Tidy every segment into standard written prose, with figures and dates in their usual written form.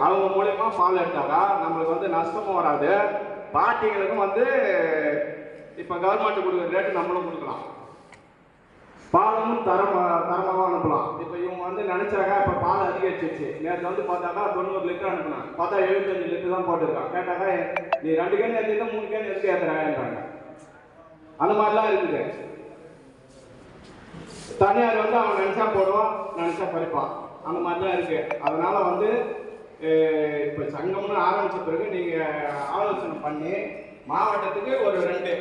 அவங்க மூலயமா பால் எடுத்தாக்கா நம்மளுக்கு வந்து நஷ்டமும் வராது, பார்ட்டிகளுக்கும் வந்து இப்போ கவர்மெண்ட் கொடுக்குற ரேட்டு நம்மளும் கொடுக்கலாம், பாலும் தரமாக அனுப்பலாம். இப்போ இவங்க வந்து நினைச்சாங்க இப்போ பால் அதிகரிச்சிச்சு, நேற்று வந்து பார்த்தாக்கா 90 லிட்டர் அனுப்பினாங்க, பார்த்தா 75 லிட்டர் தான் போட்டிருக்கான். கேட்டாக்கா நீ 2 கேன் ஏற்றிட்டு 3 கேன் எதுக்கு ஏற்றுறாங்கன்றாங்க. அந்த மாதிரிலாம் இருக்குது. தனியார் வந்து அவன் நினைச்சா போடுவான், நினைச்சா பறிப்பான், அந்த மாதிரிலாம் இருக்கு. அதனால வந்து இப்போ சங்கம்னு ஆரம்பிச்ச பிறகு நீங்கள் ஆலோசனை பண்ணி மாவட்டத்துக்கு ஒரு 2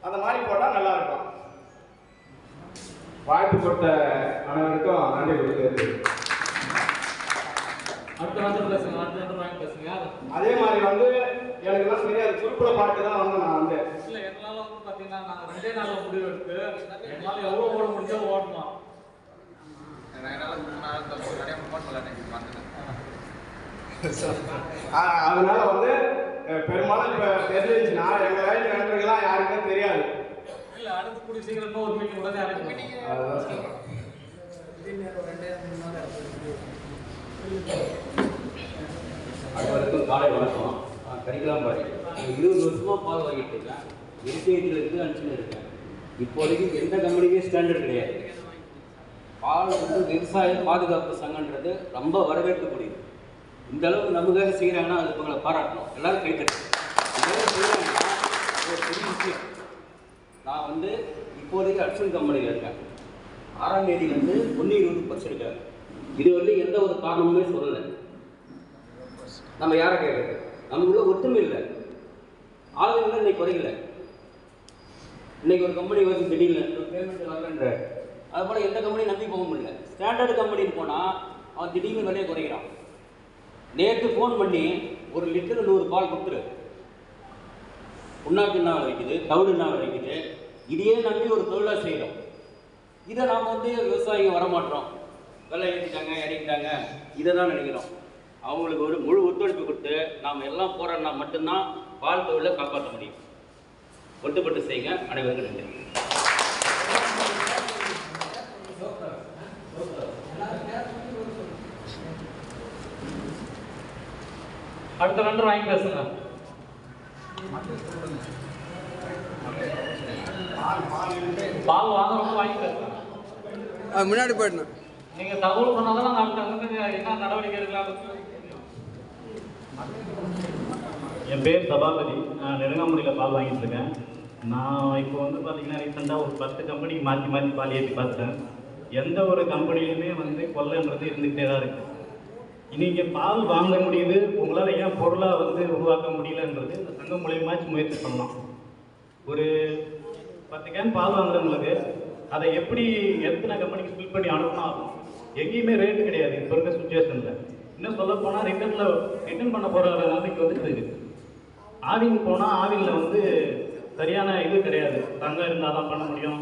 அந்த மாதிரி போட்டால் நல்லா இருக்கும். வாய்ப்பு கொடுத்த அனைவருக்கும் நன்றி கொடுக்கிறது. அதே மாதிரி வந்து எனக்கு எல்லாம் தெரியாது, குறிப்பிட பாட்டு தான் வந்து நான் வந்து இல்லை எங்களால் வந்து பார்த்தீங்கன்னா நாங்கள் 2 நாளில் முடிவு எடுத்து எங்களால் எவ்வளோ ஓட முடிஞ்சோ ஓடணும். அதனால வந்து பெரும்பாலும் இப்போ தெரிஞ்சிச்சுன்னா எங்கள் வயசு நண்பர்கள்லாம் யாருக்குமே தெரியாது. இல்லை அடுத்து கூடிய சீக்கிரம் ஒரு மீட்டிங் உடனே அனைவருக்கும் காலை வணக்கம். கரிக்கலாம் பாரு, 20 வருஷமாக பால் வாங்கிட்டு இருக்கேன், எல்கேஜிலேருந்து அனுப்பிச்சுன்னு இருக்கேன். இப்போதைக்கு எந்த கம்பெனியுமே ஸ்டாண்டர்ட் கிடையாது. பால் வந்து விவசாய பாதுகாப்பு சங்கன்றது ரொம்ப வரவேற்கக்கூடியது. இந்த அளவுக்கு நமக்காக செய்கிறாங்கன்னா அது உங்களை பாராட்டணும், எல்லாரும் கைத்தட்டணும். இதெல்லாம் செய்கிறாங்கன்னா ஒரு பெரிய விஷயம். நான் வந்து இப்போதைக்கு அட்சன் கம்பெனியில் இருக்கேன். 6ஆம் தேதி வந்து 120 படிச்சிருக்காரு. இது வந்து எந்த ஒரு காரணமுமே சொல்லலை. நம்ம யாரை கேட்குறது? நமக்குள்ள ஒற்றுமை இல்லை, ஆளுநர் இன்னைக்கு குறைக்கல. இன்னைக்கு ஒரு கம்பெனி வந்து திடீர்னு பேமெண்ட் வரலன்ற, அது போல் எந்த கம்பெனியும் நம்பி போக முடியல. ஸ்டாண்டர்டு கம்பெனின்னு போனால் அவன் திடீர்னு விலையை குறைக்கிறான். நேற்று ஃபோன் பண்ணி 1 லிட்டர் 100 பால் கொடுத்துரு, புண்ணாக்கு என்ன விளைக்குது, தவிடு என்ன விளைக்குது, இதையே நம்பி ஒரு தொழிலாக செய்கிறோம். இதை நாம் வந்து விவசாயிங்க வரமாட்டோம், விலை ஏற்றிட்டாங்க இறங்கிட்டாங்க, இதை தான் நினைக்கிறோம். அவங்களுக்கு ஒரு முழு ஒத்துழைப்பு கொடுத்து நாம் எல்லாம் போராடினா மட்டும்தான் பால் தொழிலை காப்பாற்ற முடியும். ஒட்டுப்பட்டு செய்யுங்க. அனைவருக்கும் நன்றி. அடுத்த நன்றி வாங்கி பேசுங்க. பால் வாங்குறவங்க வாங்கி பேசுங்க. முன்னாடி போயிடணும். நீங்க தகவல் சொன்னாதான் நாங்கள் என்ன நடவடிக்கை எடுக்கலாம். என் பேர் சபாபதி, நான் நெடுங்காமுடியில் பால் வாங்கிட்டு இருக்கேன். நான் இப்போ வந்து பார்த்தீங்கன்னா ரீசெண்டாக ஒரு 10 கம்பெனிக்கு மாற்றி மாற்றி பால் ஏற்றி பார்த்துட்டேன். எந்த ஒரு கம்பெனிலுமே வந்து கொள்ளைன்றது இருந்துகிட்டே தான் இருக்குது. இன்றைக்கி பால் வாங்க முடியுது, உங்களால் ஏன் பொருளாக வந்து உருவாக்க முடியலன்றது இந்த சங்கம் மூலியமாச்சு முயற்சி பண்ணலாம். ஒரு 10 கேன் பால் வாங்குறவங்களுக்கு அதை எப்படி எத்தனை கம்பெனிக்கு ஸ்பில் பண்ணி அனுப்பினாலும் எங்கேயுமே ரேட்டு கிடையாது இப்போ இருக்க சுச்சுவேஷனில். இன்னும் சொல்ல போனால் ரிட்டர்ன் பண்ண போகிற நிலைமைக்கு வந்துட்டு இருக்குது. ஆவின் போனால் ஆவினில் வந்து சரியான இது கிடையாது, தங்கம் இருந்தால் தான் பண்ண முடியும்,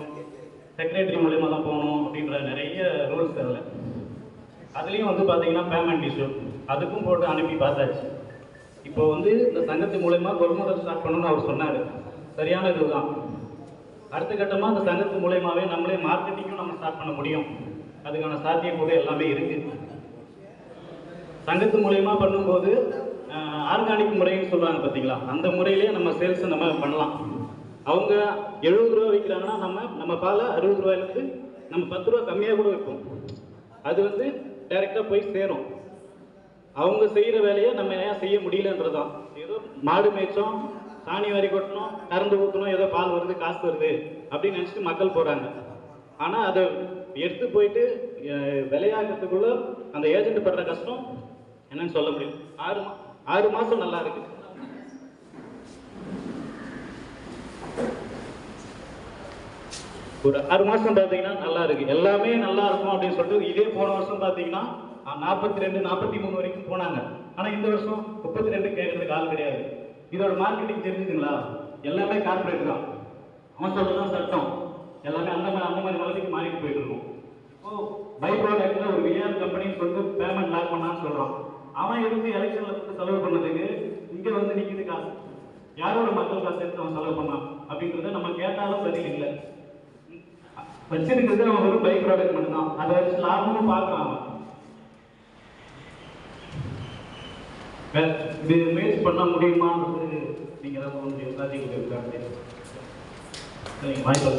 செக்ரட்டரி மூலியமாக தான் போகணும் அப்படின்ற நிறைய ரூல்ஸ் அதில். அதுலேயும் வந்து பார்த்தீங்கன்னா பேமெண்ட் இஷ்யூ, அதுக்கும் போட்டு அனுப்பி பார்த்தாச்சு. இப்போ வந்து இந்த சங்கத்து மூலயமா கொள்முதல் ஸ்டார்ட் பண்ணணும்னு அவர் சொன்னார், சரியான இதுதான். அடுத்த கட்டமாக இந்த சங்கத்து மூலயமாவே நம்மளே மார்க்கெட்டிங்கும் நம்ம ஸ்டார்ட் பண்ண முடியும். அதுக்கான சாத்தியக்கூறு எல்லாமே இருக்குது. சங்கத்து மூலயமா பண்ணும்போது ஆர்கானிக் முறைன்னு சொல்கிறாங்க பார்த்தீங்களா, அந்த முறையிலே நம்ம சேல்ஸை நம்ம பண்ணலாம். அவங்க 70 ரூபா விற்கிறாங்கன்னா நம்ம பாலை 60 ரூபாயிலேருந்து நம்ம 10 ரூபா கம்மியாக கூட வைப்போம். அது வந்து டைரெக்டாக போய் சேரும். அவங்க செய்கிற வேலையை நம்ம ஏன் செய்ய முடியலன்றதான். ஏதோ மாடு மேய்ச்சோம், சாணி வாரி கொட்டணும், கறந்து ஊற்றணும், ஏதோ பால் வருது காசு வருது அப்படின்னு நினச்சிட்டு மக்கள் போகிறாங்க. ஆனால் அதை எடுத்து போயிட்டு விளையாடுறதுக்குள்ள அந்த ஏஜென்ட் படுற கஷ்டம் என்னன்னு சொல்ல முடியும். 6 மாதம் நல்லா இருக்கு. ஒரு 6 மாதம் பார்த்தீங்கன்னா நல்லா இருக்கு, எல்லாமே நல்லா இருக்கும் அப்படின்னு சொல்லிட்டு. இதே போன வருஷம் பார்த்தீங்கன்னா 42, 43 வரைக்கும் போனாங்க. ஆனால் இந்த வருஷம் 32 கேட்கறதுக்கு ஆள் கிடையாது. இதோட மார்க்கெட்டிங் தெரிஞ்சுதுங்களா? எல்லாமே கார்பரேட் தான், அவன் சொல்றதுதான் சட்டம். எல்லாமே அந்த மாதிரி வளர்ச்சிக்கு மாறிட்டு போயிட்டு இருக்கும். இப்போ பை ப்ராடக்ட்ல ஒரு விஆர் கம்பெனின்னு சொல்லிட்டு பேமெண்ட் லாக் பண்ணான்னு சொல்றான். அவன் எடுத்து எலெக்ஷன்ல கொடுத்து செலவு பண்ணதுக்கு இங்க வந்து நிக்குது காசு. யாரோட மக்கள் காசு எடுத்து அவன் செலவு பண்ணான் அப்படின்றத நம்ம கேட்டாலும் பதில் இல்லை. வச்சிருக்கிறது அவன் ஒரு பை ப்ராடக்ட் மட்டும்தான், அதை வச்சு லாபமும் பார்க்கலாம். அவன் இது முயற்சி பண்ண முடியுமான்றது நீங்கள் தான் முடியும் சாத்தியக்கூடிய வாய்ப்பு.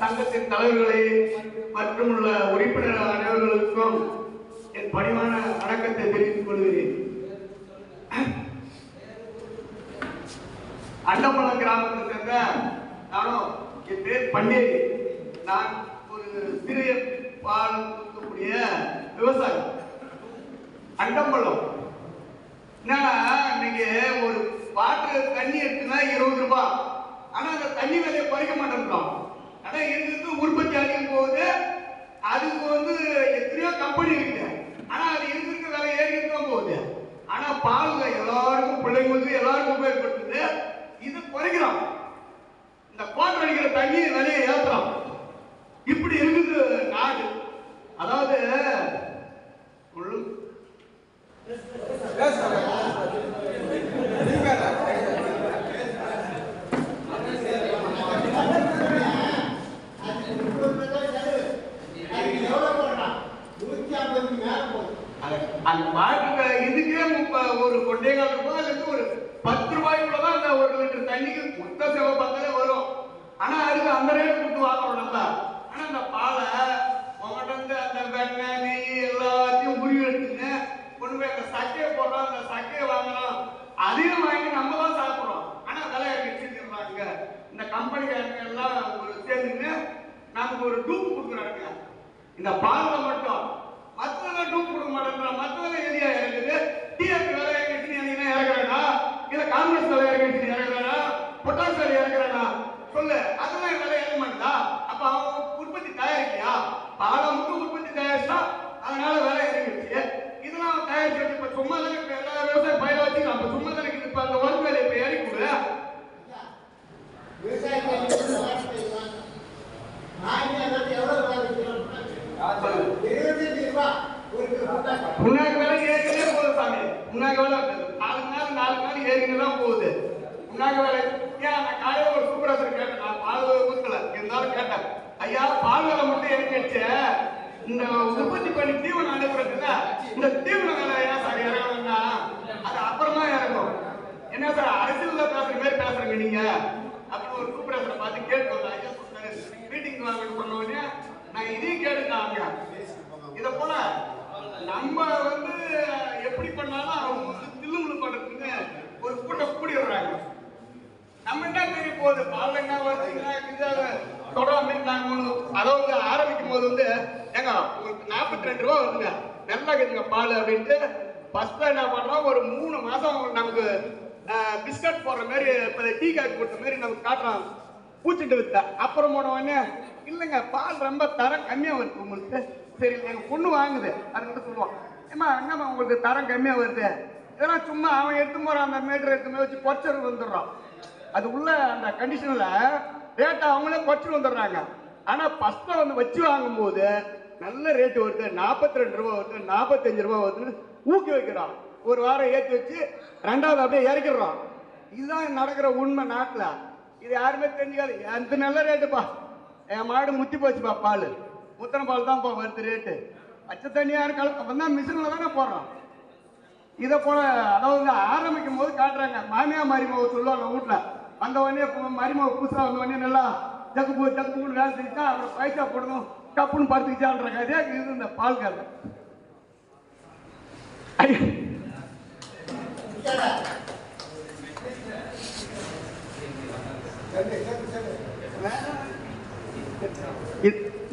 சங்கத்தின் தலைவர்களே மற்றும் உள்ள உறுப்பினர் அனைவர்களுக்கும் என் பணிவான வணக்கத்தை தெரிவித்துக் கொள்கிறேன். அண்டம்பலம் கிராமத்தை சேர்ந்த நானும், என் பேர் பண்டேரி. நான் ஒரு சிறிய பால் கொடுக்கக்கூடிய விவசாயி. அண்டம்பலம் என்னன்னா, இன்னைக்கு ஒரு வாட்டர் தண்ணி எடுத்துனா 20 ரூபாய். ஆனா அந்த தண்ணி விலையை குறைக்க மாட்டேங்கிறோம். ஆனா இருக்கிறது உற்பத்தி அதிகம் போகுது. அதுக்கு எத்தனையோ கம்பெனி இருக்கு. ஆனா அது இருக்கிற விலை ஏறிட்டு தான் போகுது. ஆனா பால் எல்லாருக்கும், பிள்ளைங்களுக்கு எல்லாருக்கும் உபயோகப்படுத்துது. இது குறைக்கிறோம். இந்த கோட்டை அடிக்கிற தண்ணி விலையை ஏற்றுறோம். இப்படி இருக்குது நாடு. அதாவது அந்த மாட்டு இதுக்கே ஒரு கொண்டைகால் ரூபாய் ஒரு 10 ரூபாய்க்குள்ளதான் அந்த 1 லிட்டர் தண்ணிக்கு மொத்த செலவு பார்த்தாலே வரும். ஆனா அதுக்கு அந்த ரேட் கொடுத்து வாங்குறோம் நம்ம. ஆனா அந்த பாலை உங்கள்கிட்ட அந்த வெண்ணெய் நெய் எல்லாத்தையும் முறிவு எடுத்துன்னு கொண்டு போய் அந்த சக்கையை போடுறோம். அந்த சக்கையை வாங்கணும், அதையும் வாங்கி நம்ம தான் சாப்பிட்றோம். ஆனா விலை வச்சுருக்காங்க. இந்த கம்பெனிக்காரங்க எல்லாம் ஒரு சேர்ந்துன்னு நமக்கு ஒரு டூப் கொடுக்குறாங்க. இந்த பால்ல மட்டும் மற்றவங்க டூப் கொடுக்க மாட்டேங்கிறான். மற்றவங்க எதியா இருக்குது. டிஆர்பி விலை இறங்கிட்டு இறங்குறானா, இல்ல காங்கிரஸ் விலை இறங்கிட்டு இறங்குறானா, பொட்டாஸ் விலை இறங்குறானா சொல்லு. அதெல்லாம் விலை இறங்க மாட்டேதா? அப்ப அவன் உற்பத்தி தயாரிக்கலையா? பாலை மட்டும் உற்பத்தி தயாரிச்சா அதனால விலை இறங்கிடுச்சு. இதெல்லாம் தயாரிச்சு வச்சு இப்ப சும்மா தானே எல்லா விவசாய பயிரை வச்சுக்கலாம். அப்ப சும்மா தானே இப்ப அந்த ஒர்க் வேலை இப்ப இறக்கி கொடு. முன்னாடி வேலை ஏறினே போகுது சாமி. முன்னாடி வேலை 4 நாள் ஏறினதான் போகுது. முன்னாடி வேலை ஏன் நான் காலையில ஒரு சூப்பராசர் கேட்டேன். நான் பால் ஊத்தல இருந்தாலும் கேட்டேன், ஐயா பால் வேலை மட்டும் இறங்கிடுச்சு, இந்த உற்பத்தி பண்ணி தீவனம் அனுப்புறதுல இந்த தீவன வேலை ஏன் சார் இறங்கணும்னா அது அப்புறமா இறங்கும். என்ன சார் அரசியல்ல பேசுற மாதிரி பேசுறீங்க நீங்க அப்படின்னு ஒரு சூப்பராசரை பார்த்து கேட்டு வந்தேன். ஐயா சொல்றாரு மீட்டிங் வாங்கன்னு சொன்ன உடனே நான் இதையும் கேட்டுட்டாங்க. இத போல நம்ம எப்படி பண்ணாலும் அவங்க தில்லுமுள்ளு பண்றதுக்கு ஒரு கூட்டம் கூடி வர்றாங்க. நம்ம என்ன தெரிய போகுது, பால் என்ன வருதுன்னா தொடர்ந்து நாங்க அதாவது ஆரம்பிக்கும் போது ஏங்க உங்களுக்கு 42 ரூபா வருதுங்க, நல்லா இருக்குதுங்க பால் அப்படின்ட்டு ஃபர்ஸ்ட் என்ன பண்றோம், ஒரு 3 மாசம் நமக்கு பிஸ்கட் போடுற மாதிரி டீ காஃபி போட்ட மாதிரி நமக்கு காட்டுறாங்க பூச்சிட்டு வித்த. அப்புறம் போன உடனே இல்லைங்க பால் ரொம்ப தரம் கம்மியா வருது உங்களுக்கு. சரி எங்க பொண்ணு வாங்குது, அதுக்கிட்ட சொல்லுவான், ஏமா என்னம்மா உங்களுக்கு தரம் கம்மியா வருது, இதெல்லாம் சும்மா அவன் எடுத்து போறான் அந்த மீட்டர் எடுத்து வச்சு குறைச்சல் வந்துடுறான். அது உள்ள அந்த கண்டிஷன்ல ரேட்டை அவங்களே குறைச்சல் வந்துடுறாங்க. ஆனா ஃபர்ஸ்ட் வச்சு வாங்கும் போது நல்ல ரேட்டு வருது, 42 ரூபா வருது, 45 ரூபா வருதுன்னு ஊக்கி வைக்கிறான். ஒரு வாரம் ஏற்றி வச்சு 2வது அப்படியே இறக்கிடுறான். இதுதான் நடக்கிற உண்மை நாட்டுல. இது யாருமே தெரிஞ்சுக்காது. எந்த நல்ல ரேட்டுப்பா, என் மாடு முத்தி போச்சுப்பா, பால் முத்தனை பால் தான்ப்பா வருது ரேட்டு. பச்சை தண்ணியாரு கலப்பா மிஷினில் தானே போடுறோம். இதை போல அதாவது ஆரம்பிக்கும் போது காட்டுறாங்க. மாமியா மருமக சொல்லுவாங்க வீட்டில் வந்த உடனே மருமக புதுசாக வந்த உடனே நல்லா ஜக்கு வேலை செஞ்சா அப்புறம் பைசா போடணும் கப்புன்னு படுத்துக்கிச்சான்ற கதையா இது இந்த பால் கதை.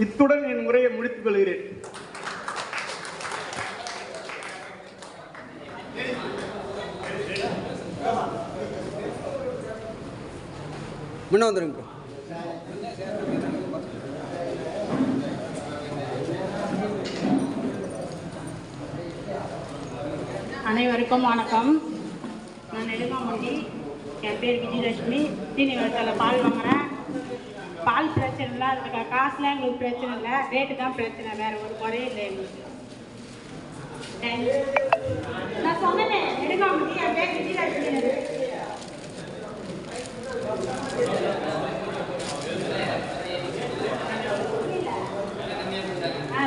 இத்துடன் என் உரையை முடித்துக் கொள்கிறேன். முன்ன வந்துருங்க. அனைவருக்கும் வணக்கம். நான் நெடுங்காமுண்டி என் பேர் விஜயலட்சுமி. சீனிவாசத்தில் பால் வாங்குறேன். பால் பிரச்சனை இல்லை, அதுக்கு காசுலாம் எங்களுக்கு பிரச்சனை இல்லை, ரேட்டு தான் பிரச்சனை, வேறு ஒரு குறையும் இல்லை எங்களுக்கு. நான் சொன்னேனே நெடுங்காமுடி, என் பேர் விஜயலட்சுமி.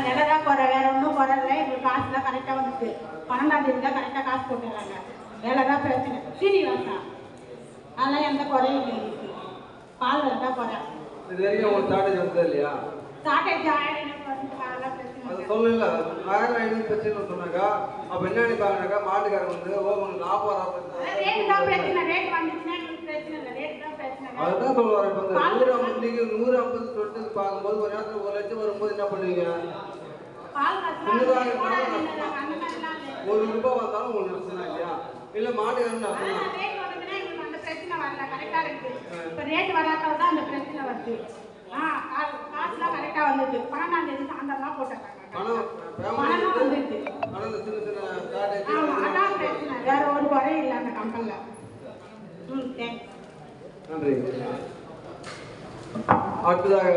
விலை தான் குறை, வேற ஒன்றும் குறை இல்லை. எங்களுக்கு காசுலாம் கரெக்டாக வந்துட்டு 12ஆம் தேதி தான் கரெக்டாக காசு போட்டுறாங்க. வேலை தான் பிரச்சனை. சீனிவாசா அதெல்லாம் எந்த குறையும் இல்லை எங்களுக்கு. பால் வேலை தான் குறை. இது வரைக்கும் உங்களுக்கு ஷார்டேஜ் வந்தது இல்லையா? ஷார்டேஜ் ஆயிரம் அதெல்லாம் பிரச்சனை. அது சொல்லல 1000 பிரச்சனை சொன்னாக்கா அப்போ என்ன நினைப்பாங்கனாக்கா மாட்டுக்காரங்க வந்து உங்களுக்கு 40 ரேட்டு தான் பிரச்சனை. ரேட் வந்துச்சுன்னா எங்களுக்கு பிரச்சனை இல்லை, ரேட் தான் பிரச்சனை. அதுதான் சொல்ல வரேன். இப்போ இந்த 150 சொல்லிட்டு பார்க்கும்போது ஒரு நேரத்தில் 1 லட்சம் வரும்போது என்ன பண்ணுவீங்க? பால் காசுலாம் ₹1 அந்த வந்தாலும் உங்களுக்கு பிரச்சனை இல்லையா? இல்லை மாட்டுக்காரன் நான் சொன்னேன் ரேட் வருதுன்னா எங்களுக்கு அந்த பிரச்சனை வரல, கரெக்டாக இருக்குது. இப்போ ரேட் வராதது தான் அந்த பிரச்சனை வருது. காசுலாம் கரெக்டாக வந்துடுது. 12ஆம் தேதி சாயந்தரம்லாம் போட்டுறாங்க. பணம் பணம் வந்துடுது. ஆனால் சின்ன சின்ன ஷார்டேஜ் ஆமாம், அதான் பிரச்சனை, வேற ஒரு குறையும் இல்லை அந்த கம்பெனியில். தேங்க்ஸ். நன்றி. அடுத்ததாக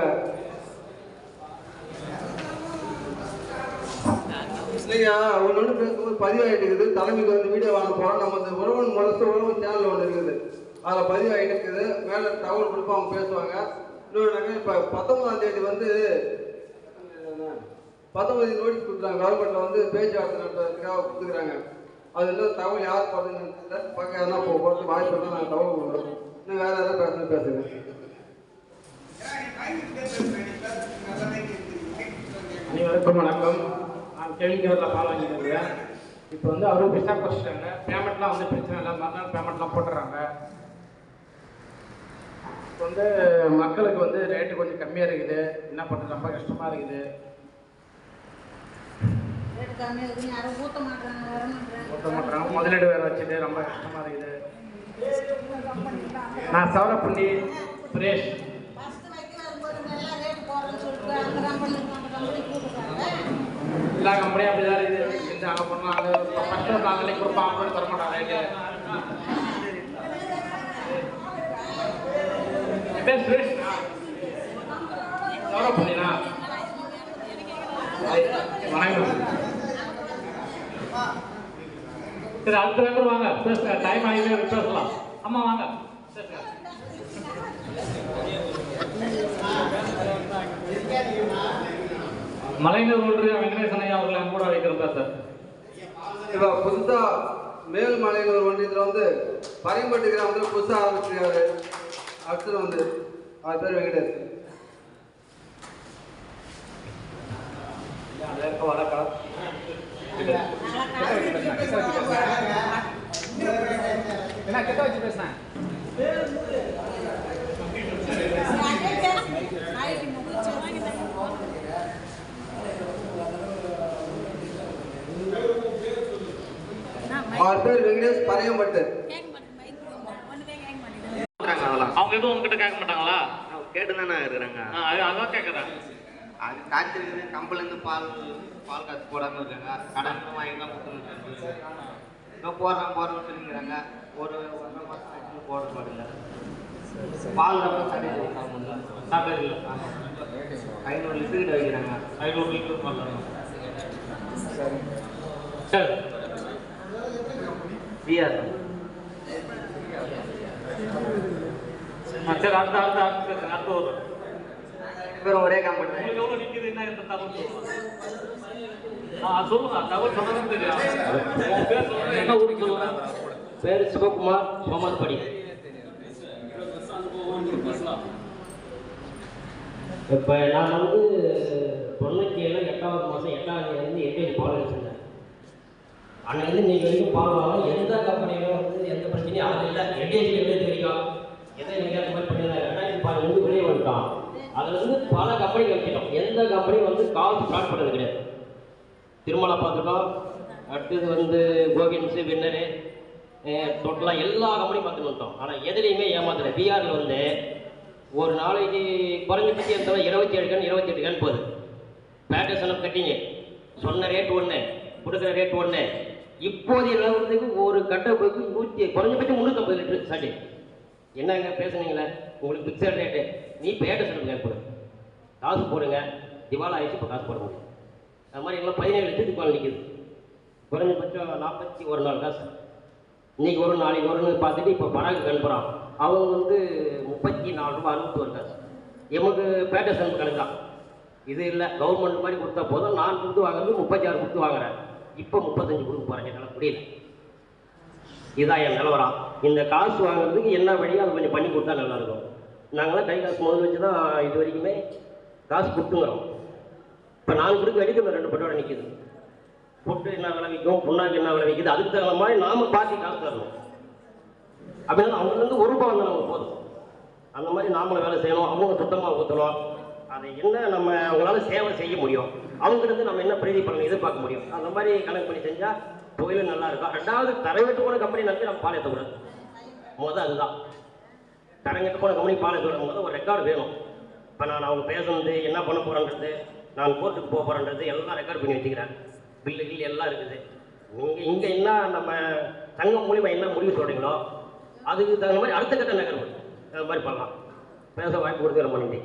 நீங்க ஒன்று பேசும்போது பதிவாகிட்டு இருக்குது. தலைமைக்கு வந்து வீடியோ வாங்க போகிறோம். நம்ம இந்த உறவன் உறவு சேனல் ஒன்று இருக்குது, அதில் பதிவாகிட்டு இருக்குது. மேலே தகவல் கொடுப்போம், அவங்க பேசுவாங்க. இன்னொன்று இப்போ 19ஆம் தேதி வந்து 19 நோட்டீஸ் கொடுத்துறாங்க. கவர்மெண்ட்டில் வந்து பேச்சுவார்த்தை நடத்துறதுக்காக கொடுத்துக்கிறாங்க. அது இன்னும் தகவல் யார் பண்ணுறது பக்கம் எதனா போகிறதுக்கு வாய்ப்பு இருந்தால் நாங்கள் தகவல் கொடுக்குறோம். இன்னும் வேறு எதாவது பேசுங்க. அனைவருக்கும் வணக்கம். நான் கேள்விக்கிறதுல பால் வாங்கிட்டு இருக்கேன். இப்போ வந்து அவர் பிஸ்டாக் வச்சுட்டாங்க. பேமெண்ட்லாம் வந்து பிரச்சனை இல்லை, மறுநாள் பேமெண்ட்லாம் போட்டுறாங்க. இப்போ வந்து மக்களுக்கு வந்து ரேட்டு கொஞ்சம் கம்மியாக இருக்குது. என்ன பண்ணுறது, ரொம்ப கஷ்டமாக இருக்குது. ஊற்ற மாட்டுறாங்க, முதலீடு வேறு வச்சுட்டு ரொம்ப கஷ்டமாக இருக்குது. நான் சவரப்பள்ளி சுரேஷ். எல்லா கம்பெனியும் அப்படி தான் இருக்குது. இந்த அங்கே பண்ணாங்க ஃபஸ்ட்டு நாங்களே கொடுப்போம், அவங்க தர மாட்டாங்க ரேட்டு. என் பேர் சுரேஷ். சவரப்பள்ளிண்ணா. வணக்கம். சரி, அடுத்த வேலை வாங்க பேசுங்க. டைம் ஆகிடுது, பேசலாம். அம்மா வாங்க பேசுங்க. மலைநூர் ஒன்றிய வெங்கடேசன் ஐயா அவர்களை கூட வைக்கிறதா சார்? இப்போ புதுசாக மேல் மலையனூர் ஒன்றியத்தில் வந்து பரையம்பட்டு கிராமத்தில் புதுசாக ஆரம்பிச்சிருக்காரு. அடுத்தது வந்து அவர் பேர் வெங்கடேஷ். வணக்கம். என்ன கிட்ட வச்சு பேசுனேன்? அவர் பேர் வெங்கடேஷ் பரையம்பட்டு. அவங்க எதுவும் உங்ககிட்ட கேட்க மாட்டாங்களா? கேட்டு தானே இருக்கிறாங்க. அதான் கேட்குறேன். அது காய்ச்சி இருக்குது. கம்பெனிலேருந்து பால் காய்ச்சி போடாமல் இருக்காங்க. கடன் வாங்கி தான் கொடுத்துருக்காங்க. இப்போ போடுறோம்னு சொல்லிக்கிறாங்க. ஒரு 1 மாதம் போட மாட்டேங்க. பால் தான் சாப்பிட்டது இல்லை. 500 லிட்டர் கிட்ட வைக்கிறாங்க. 500 லிட்டர் பண்ணலாம். சரி பிஆர் சரி, அடுத்த ஒரு பேரும் ஒரே கம்பெனி. உங்களுக்கு எவ்வளோ நிற்கிது, என்ன எந்த தகவல் சொல்லுங்க. தகவல் சொன்னதும் தெரியும். பேர் சொல்லுங்க, என்ன ஊருக்கு சொல்லுங்க. பேர் சிவகுமார், சோமான்படி. இப்போ நான் வந்து 97 8வது மாதம் 8ஆம் தேதி எல்கேஜி பால் வச்சுருந்தேன். அன்னைக்கு நீங்கள் வரைக்கும் பால் வாங்க எந்த கம்பெனியிலும் வந்து எந்த பிரச்சனையும் அது இல்லை. எல்கேஜி எழுதி வரைக்கும் எதை நீங்கள் அந்த மாதிரி பண்ணியிருந்தாங்க. 2012 வந்துட்டான். அதில் வந்து பல கம்பெனி வச்சுட்டோம். எந்த கம்பெனியும் வந்து கால் ஸ்டார்ட் பண்ணுறது கிடையாது. திருமலா பார்த்துட்டோம், அடுத்தது வந்து கோகின்ஸு, வின்னரு, டோட்டலாக எல்லா கம்பெனியும் பார்த்துட்டு வந்துட்டோம். ஆனால் எதுலேயுமே ஏமாத்தலை. பிஆரில் வந்து ஒரு நாளைக்கு குறைஞ்சபட்சம் இருந்தாலும் 27 கன் 28 கன் போகுது. பேட்டர்சனம் கட்டிங்க சொன்ன ரேட் ஒன்று, கொடுக்குற ரேட் ஒன்று. இப்போதைய நிலவரத்துக்கு ஒரு கட்டை போய்க்கு குறைஞ்சபட்சம் 350 லிட்டர் சாட்டி என்னங்க பேசுனீங்களே உங்களுக்கு பிக்சட் ரேட்டு, நீ பேட்டை சர்டிஃபிகேட் போடு, காசு போடுங்க, திவாலா ஆயிடுச்சு, இப்போ காசு போட முடியும். அது மாதிரி எல்லாம் 17 லட்சத்துக்கு மேலே நிற்கிது. குறைஞ்சபட்சம் 41 நாள் காசு. இன்னைக்கு ஒரு நாளைக்கு வரும்னு பார்த்துட்டு இப்போ பராக்கு அனுப்புகிறான். அவங்க வந்து 34 ரூபா 61 காசு. எமக்கு பேட்டை செலவு கணக்கு தான். இது இல்லை கவர்மெண்ட் மாதிரி கொடுத்தா போதும். நான் கொடுத்து வாங்குறது 36 கொடுத்து வாங்குறேன். இப்போ 35 கொடுக்க போகிறேன். என்னால் முடியல. இதுதான் என் நிலவரம். இந்த காசு வாங்குறதுக்கு என்ன வழியோ அது கொஞ்சம் பண்ணி கொடுத்தா நல்லாயிருக்கும். நாங்களாம் கை காசு முதல் வச்சு தான் இது வரைக்குமே காசு கொடுத்துங்கிறோம். இப்போ நான் கொடுக்க வரைக்கும் 2 பட்டோட நிற்கிது. பொட்டு என்ன விலை விற்கும், புண்ணாக்கு என்ன விலை விற்கிது, அதுக்கு தகுந்த மாதிரி நாம பார்த்து காசு தரணும். அப்படின்னா அவங்களுக்கு 1 ரூபா வந்தால் நமக்கு போதும். அந்த மாதிரி நாமளும் வேலை செய்யணும். அவங்க சுத்தமாக ஊற்றணும். அதை என்ன நம்ம அவங்களால சேவை செய்ய முடியும், அவங்ககிட்ட நம்ம என்ன பிரதி பலன் எதிர்பார்க்க முடியும், அந்த மாதிரி கணக்கு பண்ணி செஞ்சால் தொழிலும் நல்லா இருக்கும். 2வது தரங்கட்டு போன கம்பெனி நம்பி நம்ம பால் ஏற்றக்கூடாது. அதுதான் தரங்கட்டு போன கம்பெனி பால் ஏற்ற ஒரு ரெக்கார்டு வேணும். இப்போ நான் அவங்க பேசுனது என்ன பண்ண போகிறேன்றது, நான் கோர்ட்டுக்கு போக போகிறேன்றது எல்லாம் ரெக்கார்ட் பண்ணி வச்சுக்கிறேன். பில்லு எல்லாம் இருக்குது. நீங்கள் இங்கே என்ன நம்ம சங்கம் மூலிமா என்ன முடிவு சொல்கிறீங்களோ அதுக்கு தகுந்த மாதிரி அடுத்த கட்ட நகர்வு அது மாதிரி பண்ணலாம். பேச வாய்ப்பு கொடுத்து ரொம்ப நன்றி.